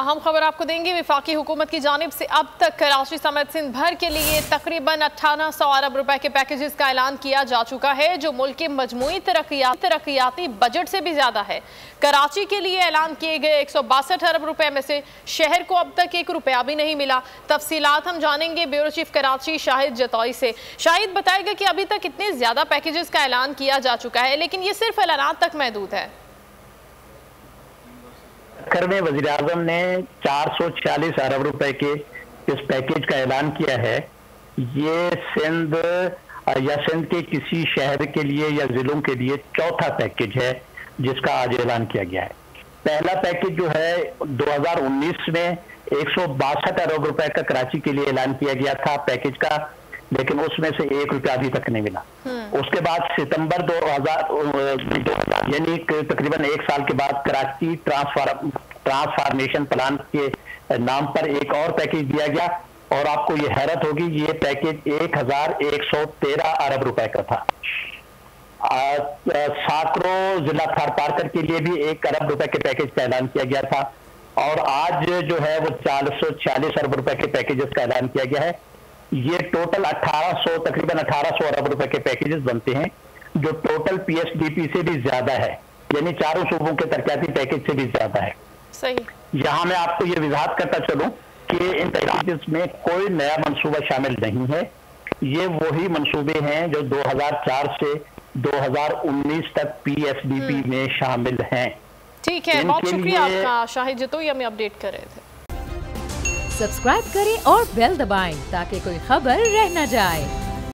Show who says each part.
Speaker 1: अहम खबर आपको देंगे। वफाकी हुकूमत की जानिब से अब तक कराची समेत सिंध भर के लिए तकरीबन 1800 अरब रुपए के पैकेजेस का ऐलान किया जा चुका है, जो मुल्क के मजमूई तरक्याती बजट से भी ज्यादा है। कराची के लिए ऐलान किए गए 162 अरब रुपए में से शहर को अब तक 1 रुपया भी नहीं मिला। तफसीलात हम जानेंगे ब्यूरो चीफ कराची शाहिद जतौई से। शाहिद बताएगा कि अभी तक इतने ज्यादा पैकेजेस का ऐलान किया जा चुका है, लेकिन ये सिर्फ ऐलानात तक महदूद है।
Speaker 2: आखिर में वज़ीर आज़म ने 446 अरब रुपए के इस पैकेज का ऐलान किया है। ये सिंध के किसी शहर के लिए या जिलों के लिए चौथा पैकेज है जिसका आज ऐलान किया गया है। पहला पैकेज जो है 2019 में 162 अरब रुपए का कराची के लिए ऐलान किया गया था पैकेज का, लेकिन उसमें से 1 रुपया अभी तक नहीं मिला। उसके बाद सितंबर 2000 यानी तकरीबन 1 साल के बाद कराची ट्रांसफॉर्मेशन प्लान के नाम पर एक और पैकेज दिया गया, और आपको ये हैरत होगी ये पैकेज 1113 अरब रुपए का था। साकरों जिला थार पार्कर के लिए भी 1 अरब रुपए के पैकेज का ऐलान किया गया था, और आज जो है वो 446 अरब रुपए के पैकेजेस का ऐलान किया गया है। ये टोटल तकरीबन 1800 अरब रुपए के पैकेजेस बनते हैं, जो टोटल पीएसडीपी से भी ज्यादा है, यानी चारों सूबों के तरक्याती पैकेज से भी ज्यादा है।
Speaker 1: सही।
Speaker 2: यहाँ मैं आपको ये वजाहत करता चलूं कि इन पैकेजेस में कोई नया मंसूबा शामिल नहीं है। ये वही मंसूबे हैं जो 2004 से 2019 तक पीएसडीपी में शामिल हैं।
Speaker 1: ठीक है, बहुत शुक्रिया आपका शाहिद जतौई, हमें अपडेट कर रहे थे।
Speaker 3: सब्सक्राइब करें और बेल दबाएं ताकि कोई खबर रह न जाए।